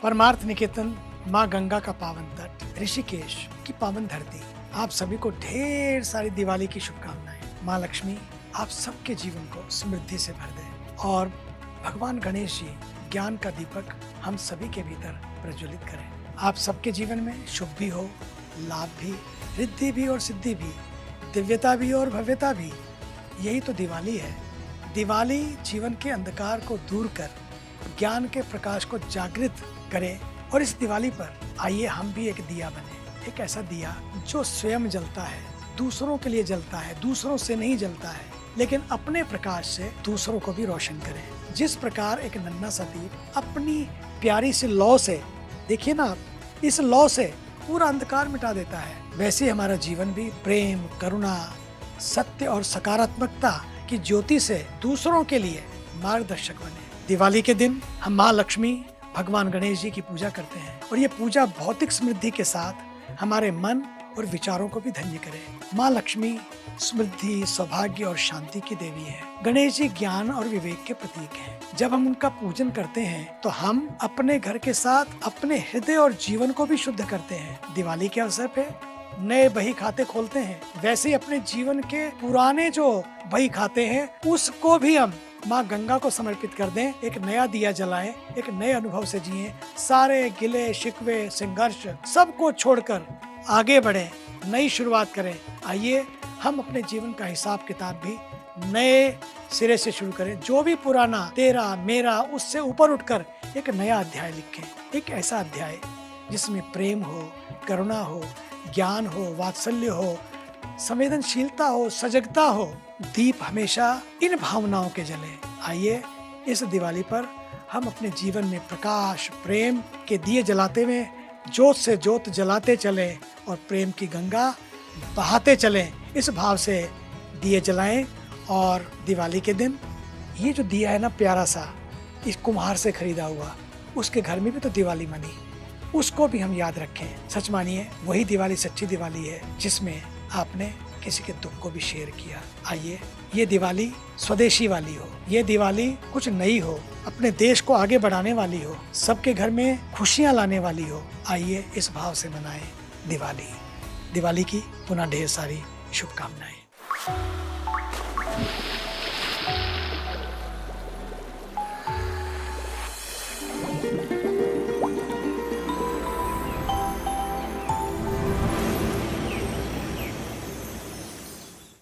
परमार्थ निकेतन, माँ गंगा का पावन तट, ऋषिकेश की पावन धरती, आप सभी को ढेर सारी दिवाली की शुभकामनाएं। माँ लक्ष्मी आप सबके जीवन को समृद्धि से भर दे और भगवान गणेश जी ज्ञान का दीपक हम सभी के भीतर प्रज्वलित करें। आप सबके जीवन में शुभ भी हो, लाभ भी, रिद्धि भी और सिद्धि भी, दिव्यता भी और भव्यता भी। यही तो दिवाली है। दिवाली जीवन के अंधकार को दूर कर ज्ञान के प्रकाश को जागृत करे। और इस दिवाली पर आइए हम भी एक दिया बने, एक ऐसा दिया जो स्वयं जलता है, दूसरों के लिए जलता है, दूसरों से नहीं जलता है, लेकिन अपने प्रकाश से दूसरों को भी रोशन करें। जिस प्रकार एक नन्हा सा दीप अपनी प्यारी सी लौ से, देखिए ना आप, इस लौ से पूरा अंधकार मिटा देता है, वैसे हमारा जीवन भी प्रेम, करुणा, सत्य और सकारात्मकता की ज्योति से दूसरों के लिए मार्गदर्शक बने। दिवाली के दिन हम माँ लक्ष्मी, भगवान गणेश जी की पूजा करते हैं और ये पूजा भौतिक समृद्धि के साथ हमारे मन और विचारों को भी धन्य करे। माँ लक्ष्मी समृद्धि, सौभाग्य और शांति की देवी है। गणेश जी ज्ञान और विवेक के प्रतीक हैं। जब हम उनका पूजन करते हैं तो हम अपने घर के साथ अपने हृदय और जीवन को भी शुद्ध करते हैं। दिवाली के अवसर पे नए बही खाते खोलते हैं, वैसे ही अपने जीवन के पुराने जो बही खाते हैं उसको भी हम माँ गंगा को समर्पित कर दें। एक नया दिया जलाएं, एक नए अनुभव से जिएं, सारे गिले शिकवे संघर्ष सबको छोड़कर आगे बढ़ें, नई शुरुआत करें। आइए हम अपने जीवन का हिसाब किताब भी नए सिरे से शुरू करें। जो भी पुराना तेरा मेरा उससे ऊपर उठकर एक नया अध्याय लिखें, एक ऐसा अध्याय जिसमें प्रेम हो, करुणा हो, ज्ञान हो, वात्सल्य हो, संवेदनशीलता हो, सजगता हो। दीप हमेशा इन भावनाओं के जले। आइए इस दिवाली पर हम अपने जीवन में प्रकाश, प्रेम के दिए जलाते हुए जोत से जोत जलाते चलें और प्रेम की गंगा बहाते चलें। इस भाव से दिए जलाएं। और दिवाली के दिन ये जो दिया है ना प्यारा सा, इस कुम्हार से खरीदा हुआ, उसके घर में भी तो दिवाली मनी, उसको भी हम याद रखें। सच मानिए वही दिवाली सच्ची दिवाली है जिसमें आपने किसी के दुख को भी शेयर किया। आइए ये दिवाली स्वदेशी वाली हो, ये दिवाली कुछ नई हो, अपने देश को आगे बढ़ाने वाली हो, सबके घर में खुशियां लाने वाली हो। आइए इस भाव से मनाएं दिवाली। दिवाली की पुनः ढेर सारी शुभकामनाएं।